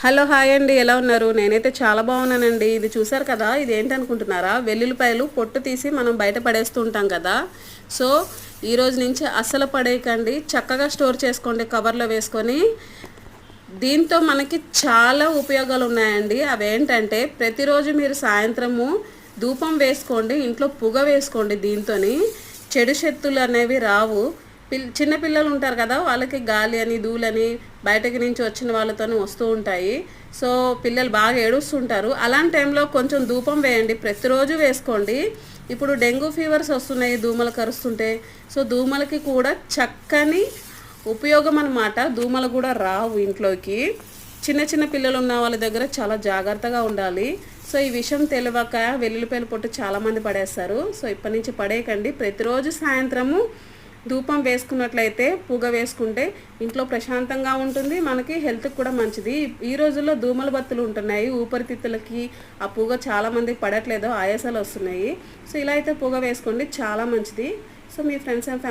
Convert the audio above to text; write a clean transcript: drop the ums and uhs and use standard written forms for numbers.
Hello hi అండి, ఎలా ఉన్నారు? నేనైతే చాలా బాగున్నానండి. ఇది చూసారు కదా, ఇది ఏంటనుకుంటున్నారా? వెల్లుల్లిపాయలు పొట్టు తీసి మనం బయట పడేస్తూ ఉంటాం కదా. సో ఈ రోజు నుంచి అస్సలు పడేయకండి, చక్కగా స్టోర్ చేసుకోండి కవర్లో వేసుకొని. దీంతో మనకి చాలా ఉపయోగాలు ఉన్నాయండి. అవేంటంటే, ప్రతిరోజు మీరు సాయంత్రము ధూపం వేసుకోండి, ఇంట్లో పొగ వేసుకోండి. దీంతో చెడు శక్తులు అనేవి రావు. చిన్న పిల్లలు ఉంటారు కదా, వాళ్ళకి గాలి అని ధూళని బయటకి నుంచి వచ్చిన వాళ్ళతో వస్తూ ఉంటాయి. సో పిల్లలు బాగా ఏడుస్తుంటారు. అలాంటి టైంలో కొంచెం ధూపం వేయండి, ప్రతిరోజు వేసుకోండి. ఇప్పుడు డెంగ్యూ ఫీవర్స్ వస్తున్నాయి దోమలు కరుస్తుంటే. సో దోమలకి కూడా చక్కని ఉపయోగం అన్నమాట. దోమలు కూడా రావు ఇంట్లోకి. చిన్న చిన్న పిల్లలు ఉన్న వాళ్ళ దగ్గర చాలా జాగ్రత్తగా ఉండాలి. సో ఈ విషయం తెలియక వెల్లుల్లిపాయల పొట్టు చాలామంది పడేస్తారు. సో ఇప్పటి నుంచి పడేయకండి. ప్రతిరోజు సాయంత్రము ధూపం వేసుకున్నట్లయితే, పొగ వేసుకుంటే ఇంట్లో ప్రశాంతంగా ఉంటుంది, మనకి హెల్త్కి కూడా మంచిది. ఈ రోజుల్లో దోమల బత్తులు ఉంటున్నాయి, ఊపిరితిత్తులకి ఆ పొగ చాలామంది పడట్లేదు, ఆయాసాలు వస్తున్నాయి. సో ఇలా అయితే పొగ వేసుకోండి, చాలా మంచిది. So me friends and